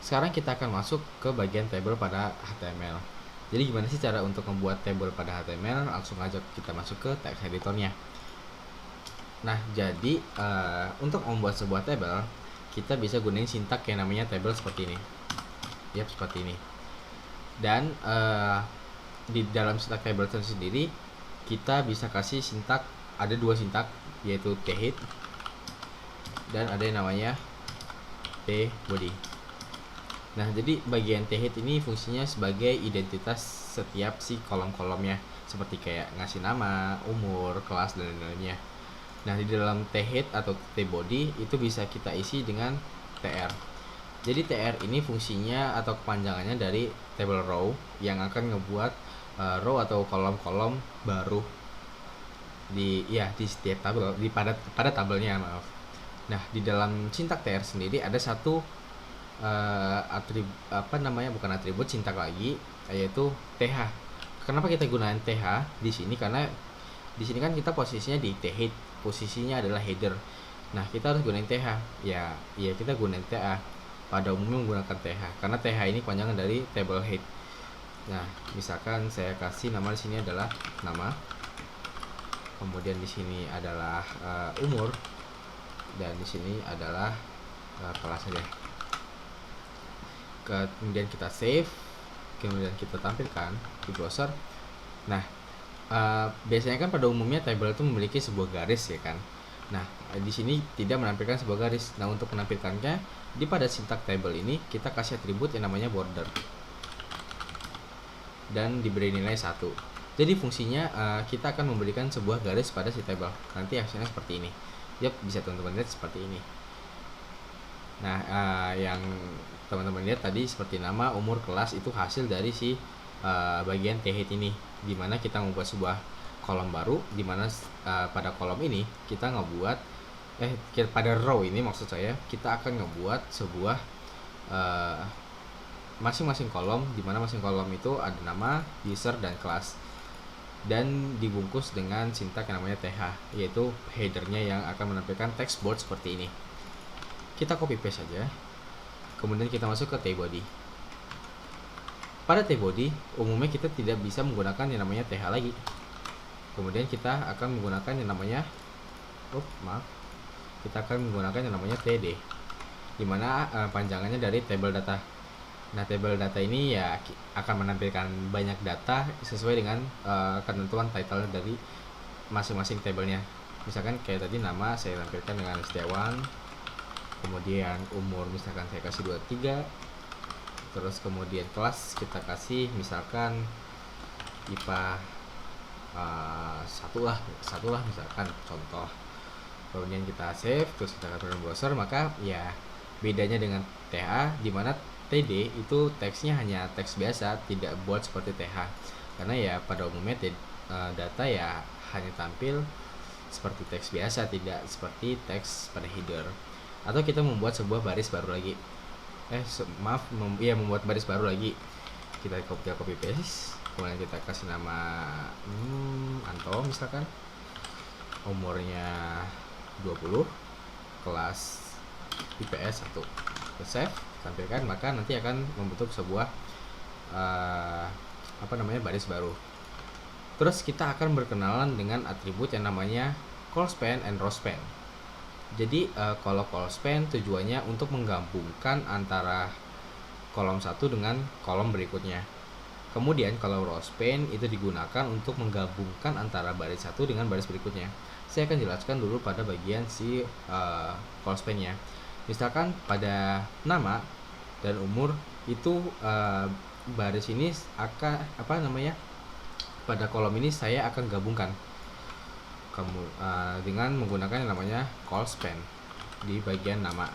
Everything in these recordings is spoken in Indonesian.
sekarang kita akan masuk ke bagian table pada HTML. Jadi gimana sih cara untuk membuat table pada HTML? Langsung aja kita masuk ke text editornya. Nah, jadi untuk membuat sebuah table, kita bisa gunain sintak yang namanya table seperti ini. Yap, seperti ini. Dan di dalam sintak table sendiri, kita bisa kasih sintak, ada dua sintak, yaitu thead dan ada yang namanya tbody. Nah, jadi bagian thead ini fungsinya sebagai identitas setiap si kolom-kolomnya, seperti kayak ngasih nama, umur, kelas, dan lain-lainnya. Nah, di dalam thead atau tbody itu bisa kita isi dengan tr. Jadi tr ini fungsinya atau kepanjangannya dari table row yang akan ngebuat row atau kolom-kolom baru di setiap tabel, pada tabelnya, maaf. Nah, di dalam sintak tr sendiri ada satu bukan atribut, sintak lagi, yaitu th. Kenapa kita gunakan th di sini? Karena di sini kan kita posisinya di thead, posisinya adalah header. Nah, kita harus gunain th. Ya kita gunain th. Pada umumnya menggunakan th karena th ini panjangan dari table head. Nah, misalkan saya kasih nama di sini adalah nama. Kemudian di sini adalah umur, dan di sini adalah kelas saja. Kemudian kita save, kemudian kita tampilkan di browser. Nah, biasanya kan pada umumnya table itu memiliki sebuah garis, ya kan. Nah, di sini tidak menampilkan sebuah garis. Nah, untuk menampilkannya di pada sintak table ini kita kasih atribut yang namanya border dan diberi nilai 1. Jadi fungsinya kita akan memberikan sebuah garis pada si table. Nanti hasilnya seperti ini. Yap, bisa teman-teman lihat seperti ini. Nah, yang teman-teman lihat tadi seperti nama, umur, kelas itu hasil dari si bagian thead ini, dimana kita membuat sebuah kolom baru, dimana pada kolom ini kita ngebuat pada row ini maksud saya, kita akan ngebuat sebuah masing-masing kolom, dimana masing kolom itu ada nama, user, dan kelas, dan dibungkus dengan sintak yang namanya th, yaitu headernya yang akan menampilkan text board seperti ini. Kita copy paste saja, kemudian kita masuk ke tbody. Pada tbody umumnya kita tidak bisa menggunakan yang namanya th lagi, kemudian kita akan menggunakan yang namanya td, dimana panjangannya dari table data. Nah, table data ini ya akan menampilkan banyak data sesuai dengan ketentuan title dari masing-masing tabelnya. Misalkan kayak tadi nama saya tampilkan dengan Setiawan, kemudian umur misalkan saya kasih 23, terus kemudian kelas kita kasih misalkan IPA 1 lah misalkan contoh. Kemudian kita save, terus kita akan browser. Maka ya bedanya dengan th, dimana td itu teksnya hanya teks biasa, tidak buat seperti th, karena ya pada umumnya data ya hanya tampil seperti teks biasa, tidak seperti teks pada header. Atau kita membuat sebuah baris baru lagi, membuat baris baru lagi, kita copy paste, kemudian kita kasih nama Anto misalkan, umurnya 20, kelas IPS 1, save, tampilkan. Maka nanti akan membentuk sebuah baris baru. Terus kita akan berkenalan dengan atribut yang namanya callspan and rowspan. Jadi kalau callspan tujuannya untuk menggabungkan antara kolom satu dengan kolom berikutnya. Kemudian kalau rowspan itu digunakan untuk menggabungkan antara baris satu dengan baris berikutnya. Saya akan jelaskan dulu pada bagian si callspan-nya. Misalkan pada nama dan umur itu baris ini akan pada kolom ini saya akan gabungkan dengan menggunakan yang namanya callspan di bagian nama.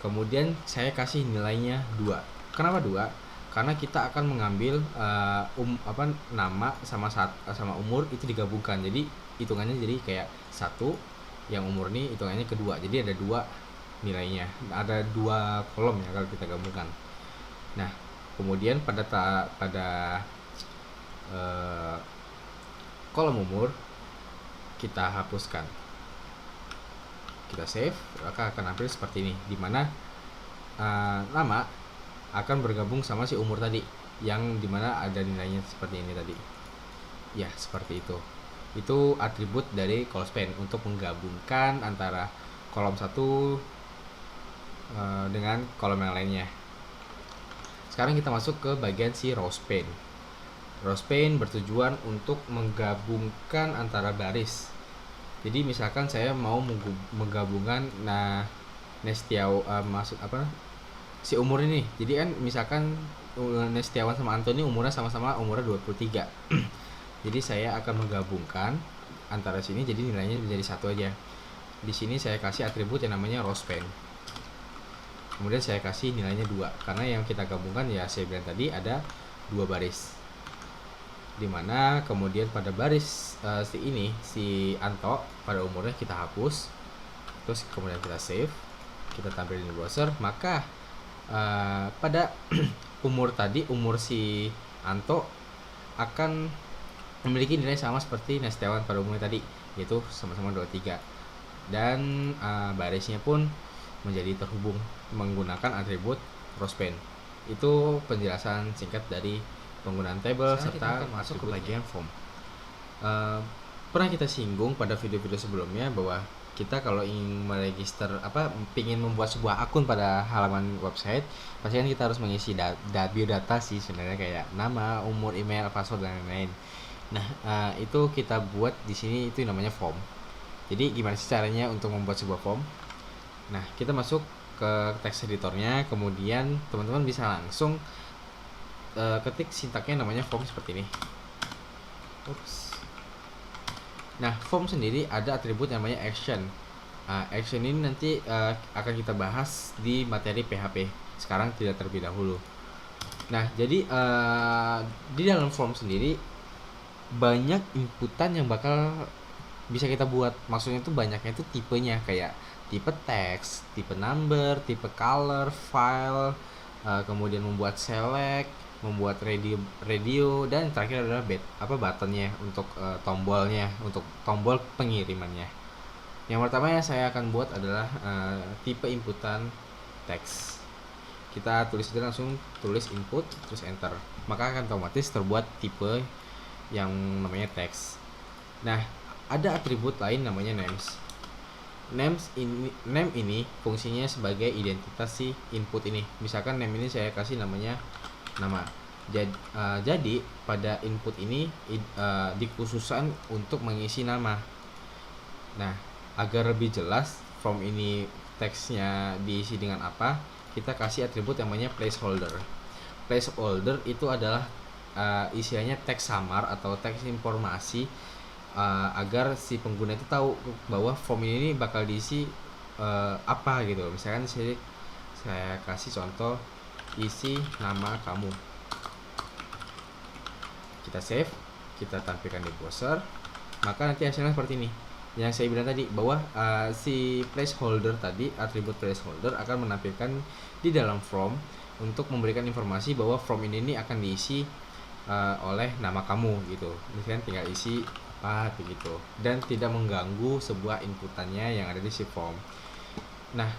Kemudian saya kasih nilainya 2. Kenapa 2? Karena kita akan mengambil nama sama umur itu digabungkan. Jadi hitungannya jadi kayak 1, yang umur ini hitungannya kedua. Jadi ada 2 nilainya, ada 2 kolom ya kalau kita gabungkan. Nah, kemudian pada kolom umur kita hapuskan, kita save, maka akan tampil seperti ini, dimana nama akan bergabung sama si umur tadi, yang dimana ada nilainya seperti ini tadi. Ya, seperti itu. Itu atribut dari closespan untuk menggabungkan antara kolom satu dengan kolom yang lainnya. Sekarang kita masuk ke bagian si rowspan. Rowspan bertujuan untuk menggabungkan antara baris. Jadi misalkan saya mau menggabungkan maksud apa, si umur ini. Jadi kan misalkan Nestiawan sama Antoni umurnya sama-sama umurnya 23. Jadi saya akan menggabungkan antara sini, jadi nilainya menjadi satu aja. Di sini saya kasih atribut yang namanya rowspan. Kemudian saya kasih nilainya 2, karena yang kita gabungkan ya saya bilang tadi ada 2 baris. Dimana kemudian pada baris si Anto pada umurnya kita hapus, terus kemudian kita save, kita tampilin di browser. Maka pada umur si Anto akan memiliki nilai sama seperti Nestiawan pada umurnya tadi, yaitu sama-sama 23. Dan barisnya pun menjadi terhubung menggunakan atribut rowspan. Itu penjelasan singkat dari penggunaan table. Sekarang serta masuk ke bagian form. Pernah kita singgung pada video-video sebelumnya bahwa kita kalau ingin meregister ingin membuat sebuah akun pada halaman website, pasti kan kita harus mengisi biodata sih sebenarnya, kayak nama, umur, email, password dan lain-lain. Nah, itu kita buat di sini, itu namanya form. Jadi gimana sih caranya untuk membuat sebuah form? Nah, kita masuk ke text editornya, kemudian teman-teman bisa langsung ketik sintaknya namanya form seperti ini. Nah, form sendiri ada atribut namanya action. Action ini nanti akan kita bahas di materi PHP. Sekarang tidak terlebih dahulu. Nah, jadi di dalam form sendiri banyak inputan yang bakal bisa kita buat. Maksudnya itu banyaknya itu tipenya, kayak tipe teks, tipe number, tipe color, file, kemudian membuat select, membuat radio, dan terakhir adalah buttonnya untuk tombolnya, untuk tombol pengirimannya. Yang pertama yang saya akan buat adalah tipe inputan teks. Kita tulis aja, langsung tulis input terus enter, maka akan otomatis terbuat tipe yang namanya teks. Nah, ada atribut lain namanya names. Name ini fungsinya sebagai identitas si input ini. Misalkan name ini saya kasih namanya nama. Jadi pada input ini dikhususkan untuk mengisi nama. Nah, agar lebih jelas form ini teksnya diisi dengan apa, kita kasih atribut yang namanya placeholder. Placeholder itu adalah isiannya teks samar atau teks informasi, agar si pengguna itu tahu bahwa form ini bakal diisi apa gitu. Misalkan saya kasih contoh, isi nama kamu. Kita save, kita tampilkan di browser, maka nanti hasilnya seperti ini. Yang saya bilang tadi bahwa si placeholder tadi, atribut placeholder akan menampilkan di dalam form untuk memberikan informasi bahwa form ini akan diisi oleh nama kamu gitu. Misalkan tinggal isi apa begitu, dan tidak mengganggu sebuah inputannya yang ada di si form. Nah,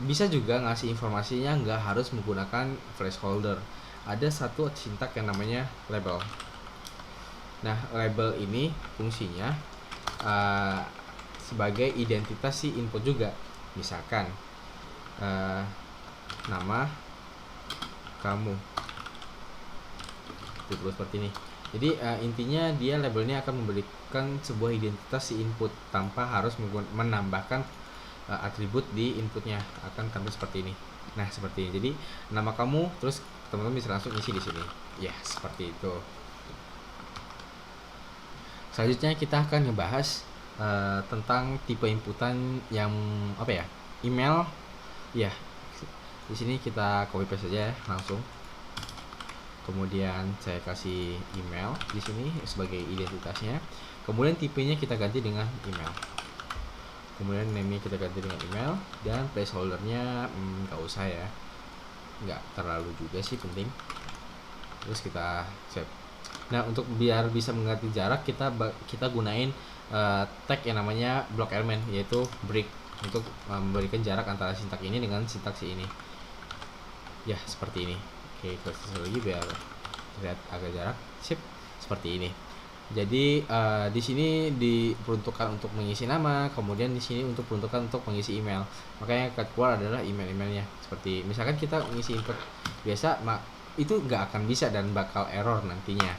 bisa juga ngasih informasinya nggak harus menggunakan placeholder. Ada satu sintak yang namanya label. Nah, label ini fungsinya sebagai identitas si input juga. Misalkan nama kamu, seperti ini. Jadi intinya dia labelnya akan memberikan sebuah identitas si input tanpa harus menambahkan atribut di inputnya, akan tampil seperti ini. Nah, seperti ini. Jadi nama kamu, terus teman-teman bisa langsung isi di sini. Ya, seperti itu. Selanjutnya kita akan ngebahas tentang tipe inputan yang email. Ya, di sini kita copy paste saja langsung. Kemudian saya kasih email di sini sebagai identitasnya. Kemudian tipenya kita ganti dengan email. Kemudian name kita ganti dengan email, dan placeholdernya nggak usah ya, nggak terlalu juga sih penting. Terus kita save. Nah, untuk biar bisa mengganti jarak, kita gunain tag yang namanya block element, yaitu break, untuk memberikan jarak antara sintak ini dengan sintak si ini. Ya seperti ini. Oke, kita lagi biar lihat agak jarak. Sip, seperti ini. Jadi di sini diperuntukkan untuk mengisi nama, kemudian di sini untuk peruntukan untuk mengisi email. Makanya yang keluar adalah email-emailnya. Seperti misalkan kita mengisi input biasa, itu nggak akan bisa dan bakal error nantinya.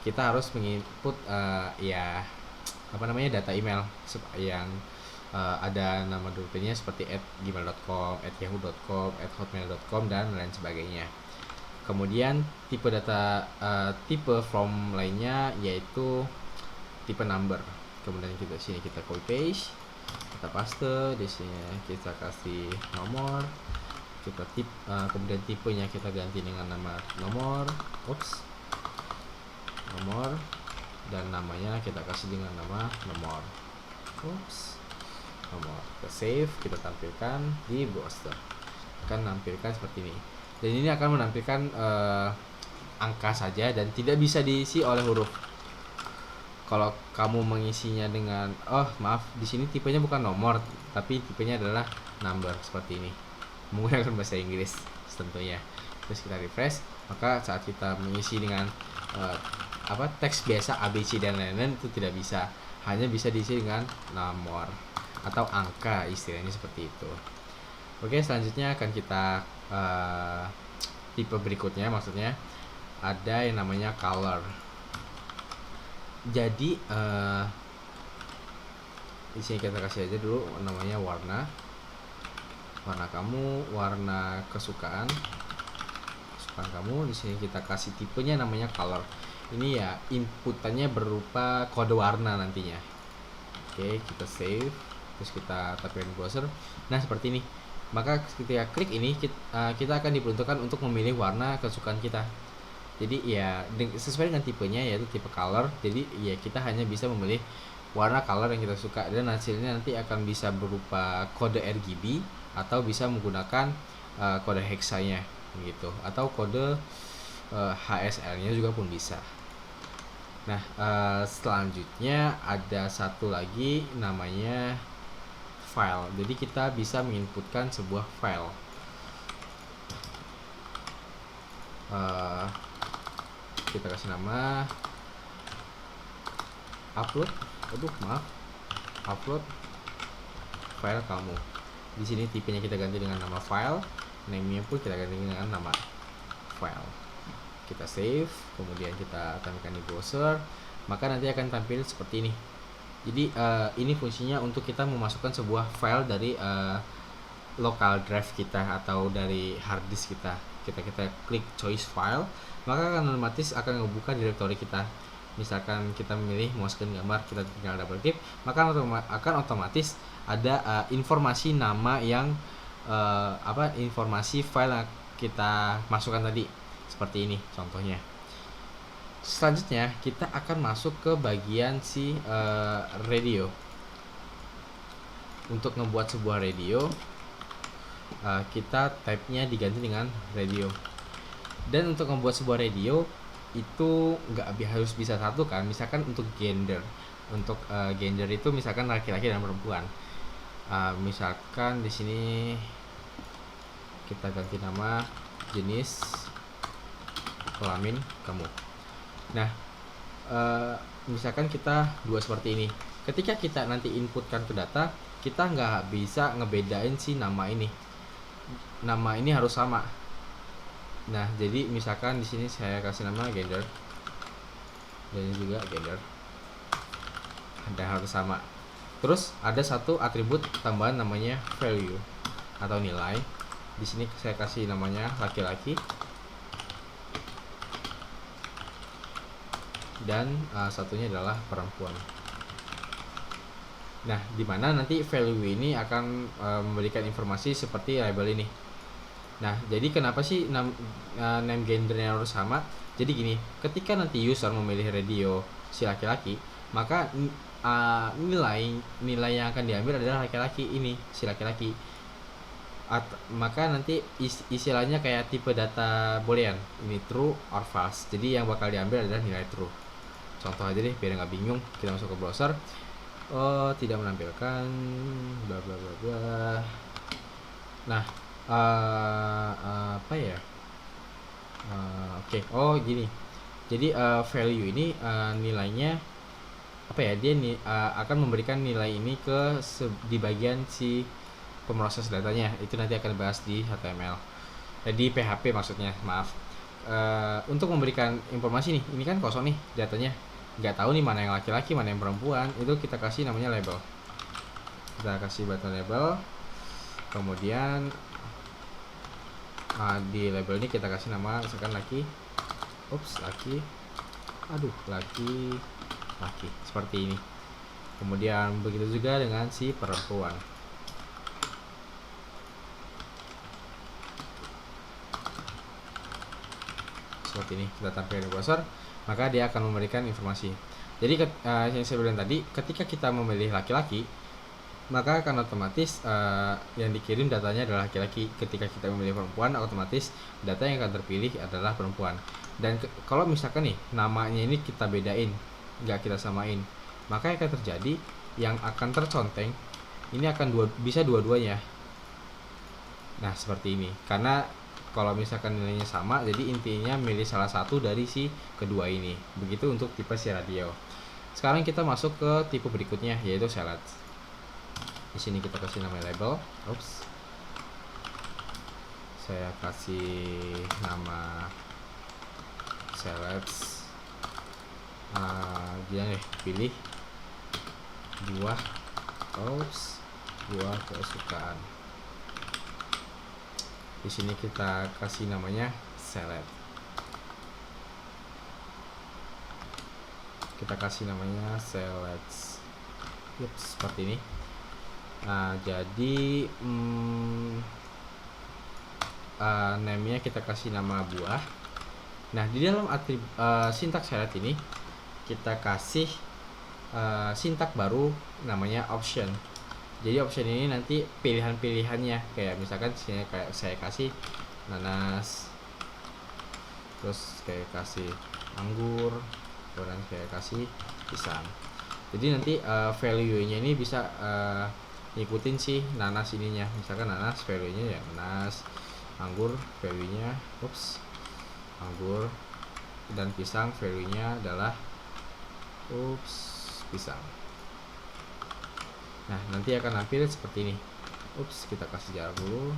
Kita harus menginput ya apa namanya, data email yang ada nama domainnya seperti @gmail.com, @yahoo.com, @hotmail.com dan lain sebagainya. Kemudian tipe data tipe form lainnya yaitu tipe number. Kemudian kita sini kita copy paste, kita paste, di sini kita kasih nomor, kita kemudian tipenya kita ganti dengan nama nomor, nomor, dan namanya kita kasih dengan nama nomor, nomor. Kita save, kita tampilkan di browser, akan menampilkan seperti ini. Dan ini akan menampilkan angka saja dan tidak bisa diisi oleh huruf. Kalau kamu mengisinya dengan maaf, di sini tipenya bukan nomor tapi tipenya adalah number, seperti ini, menggunakan bahasa Inggris tentunya. Terus kita refresh, maka saat kita mengisi dengan teks biasa ABC dan lain-lain itu tidak bisa, hanya bisa diisi dengan nomor atau angka, istilahnya seperti itu. Oke, selanjutnya akan kita tipe berikutnya, maksudnya ada yang namanya color. Jadi di sini kita kasih aja dulu namanya warna kamu, warna kesukaan kamu. Di sini kita kasih tipenya namanya color. Ini ya inputannya berupa kode warna nantinya. Oke, kita save, terus kita tampilkan di browser. Nah seperti ini. Maka ketika klik ini kita akan diperuntukkan untuk memilih warna kesukaan kita. Jadi ya sesuai dengan tipenya, yaitu tipe color. Jadi ya kita hanya bisa memilih warna color yang kita suka, dan hasilnya nanti akan bisa berupa kode RGB atau bisa menggunakan kode hexanya gitu, atau kode HSL-nya juga pun bisa. Nah selanjutnya ada satu lagi namanya file. Jadi kita bisa menginputkan sebuah file. Kita kasih nama upload file kamu. Di sini tipenya kita ganti dengan nama file, name-nya pun kita ganti dengan nama file. Kita save, kemudian kita tampilkan di browser, maka nanti akan tampil seperti ini. Jadi ini fungsinya untuk kita memasukkan sebuah file dari local drive kita atau dari hard disk kita. Kita klik choice file, maka akan otomatis akan membuka direktori kita. Misalkan kita memilih memasukkan gambar, kita tinggal double klik, maka akan otomatis ada informasi nama yang informasi file yang kita masukkan tadi, seperti ini contohnya. Selanjutnya kita akan masuk ke bagian radio. Untuk membuat sebuah radio, kita type-nya diganti dengan radio. Dan untuk membuat sebuah radio itu nggak harus bisa satu kan. Misalkan untuk gender, gender itu misalkan laki-laki dan perempuan. Misalkan di sini kita ganti nama, jenis, kelamin kamu. Nah misalkan kita dua seperti ini. Ketika kita nanti inputkan ke data, kita nggak bisa ngebedain si nama ini harus sama. Nah jadi misalkan di sini saya kasih nama gender, dan ini juga gender, dan harus sama. Terus ada satu atribut tambahan namanya value atau nilai. Di sini saya kasih namanya laki-laki, dan satunya adalah perempuan. Nah, dimana nanti value ini akan memberikan informasi seperti label ini. Nah, jadi kenapa sih name gendernya harus sama? Jadi gini, ketika nanti user memilih radio si laki-laki, maka nilai yang akan diambil adalah laki-laki ini, si laki-laki. Maka nanti istilahnya kayak tipe data boolean, ini true or false. Jadi yang bakal diambil adalah nilai true. Contoh aja deh biar nggak bingung. Kita masuk ke browser. Tidak menampilkan bla bla bla bla. Nah apa ya, oke. Oh gini, jadi value ini nilainya apa ya, dia akan memberikan nilai ini di bagian si pemroses datanya. Itu nanti akan dibahas di HTML, di PHP maksudnya, maaf. Untuk memberikan informasi nih, ini kan kosong nih datanya, nggak tahu nih mana yang laki-laki mana yang perempuan, itu kita kasih namanya label. Kita kasih button label, kemudian di label ini kita kasih nama misalkan laki, laki, laki seperti ini. Kemudian begitu juga dengan si perempuan. Seperti ini kita tampilkan di browser, maka dia akan memberikan informasi. Jadi yang saya bilang tadi, ketika kita memilih laki-laki, maka akan otomatis yang dikirim datanya adalah laki-laki. Ketika kita memilih perempuan, otomatis data yang akan terpilih adalah perempuan. Dan kalau misalkan nih namanya ini kita bedain, nggak kita samain, maka yang akan terjadi, yang akan terconteng ini akan bisa dua-duanya. Nah seperti ini, karena kalau misalkan nilainya sama, jadi intinya milih salah satu dari si kedua ini. Begitu untuk tipe si radio. Sekarang kita masuk ke tipe berikutnya, yaitu select. Di sini kita kasih nama label. Saya kasih nama select. Dia pilih buah kesukaan. Di sini kita kasih namanya select. Kita kasih namanya select. Seperti ini. Nah, jadi name-nya kita kasih nama buah. Nah, di dalam sintaks select ini kita kasih sintak baru namanya option. Jadi option ini nanti pilihan-pilihannya, kayak misalkan sini kayak saya kasih nanas, terus kayak kasih anggur, kemudian kayak kasih pisang. Jadi nanti value-nya ini bisa ngikutin si nanas ininya. Misalkan nanas value-nya ya nanas, anggur value-nya anggur, dan pisang value-nya adalah pisang. Nah, nanti akan tampil seperti ini. Kita kasih jarak dulu.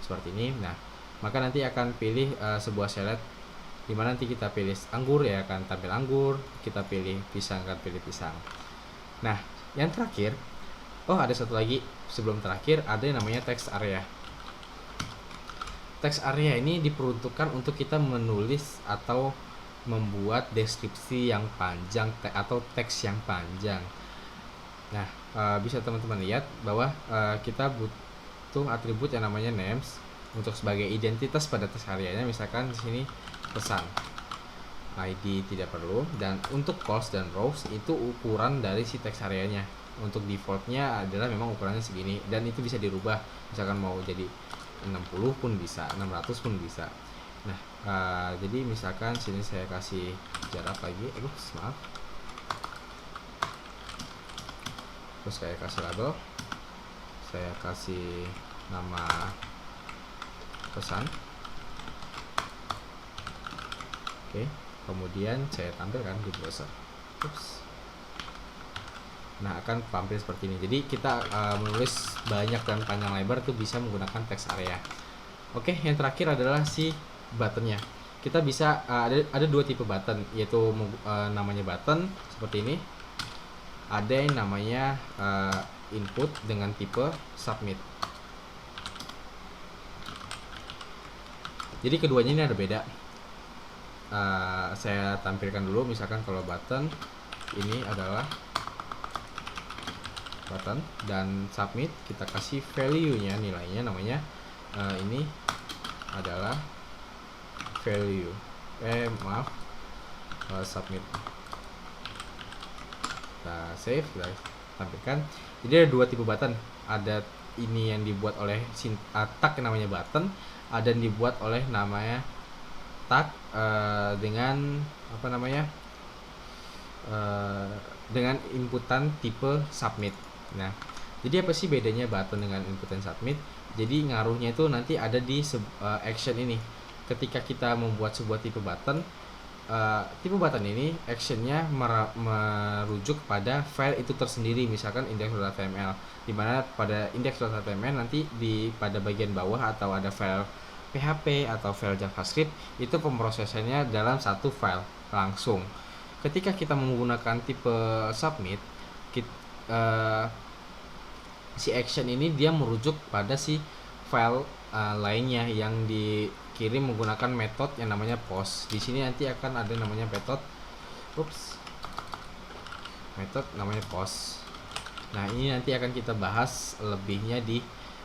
Seperti ini. Nah, maka nanti akan pilih sebuah select, dimana nanti kita pilih anggur ya akan tampil anggur, kita pilih pisang akan pilih pisang. Nah, yang terakhir, ada satu lagi sebelum terakhir, ada yang namanya text area. Text area ini diperuntukkan untuk kita menulis atau membuat deskripsi yang panjang atau teks yang panjang. Nah, bisa teman-teman lihat bahwa kita butuh atribut yang namanya names untuk sebagai identitas pada teks areanya. Misalkan di sini pesan, ID tidak perlu, dan untuk columns dan rows itu ukuran dari si teks areanya. Untuk defaultnya adalah memang ukurannya segini, dan itu bisa dirubah. Misalkan mau jadi 60 pun bisa, 600 pun bisa. Nah, jadi misalkan sini saya kasih jarak lagi, maaf. Terus saya kasih label, saya kasih nama pesan. Oke, kemudian saya tampilkan di browser. Nah, akan tampil seperti ini. Jadi kita menulis banyak dan panjang lebar itu bisa menggunakan text area. Oke, yang terakhir adalah si buttonnya. Kita bisa ada dua tipe button, yaitu namanya button seperti ini. Ada yang namanya input dengan tipe submit. Jadi keduanya ini ada beda. Saya tampilkan dulu. Misalkan kalau button ini adalah button, dan submit kita kasih value-nya, nilainya namanya ini adalah value. Submit. Kita save, kita tampilkan. Jadi ada dua tipe button. Ada ini yang dibuat oleh tag namanya button, ada yang dibuat oleh namanya tag dengan dengan inputan tipe submit. Nah, Jadi apa sih bedanya button dengan input and submit? Jadi ngaruhnya itu nanti ada di action ini. Ketika kita membuat sebuah tipe button ini actionnya merujuk pada file itu tersendiri, misalkan index.html, dimana pada index.html nanti pada bagian bawah atau ada file PHP atau file JavaScript, itu pemrosesannya dalam satu file langsung. Ketika kita menggunakan tipe submit, si action ini dia merujuk pada si file lainnya yang dikirim menggunakan metode yang namanya post. Di sini nanti akan ada namanya metode namanya post. Nah, ini nanti akan kita bahas lebihnya di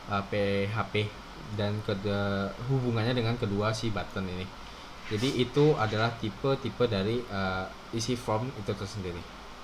PHP dan hubungannya dengan kedua si button ini. Jadi itu adalah tipe-tipe dari isi form itu tersendiri.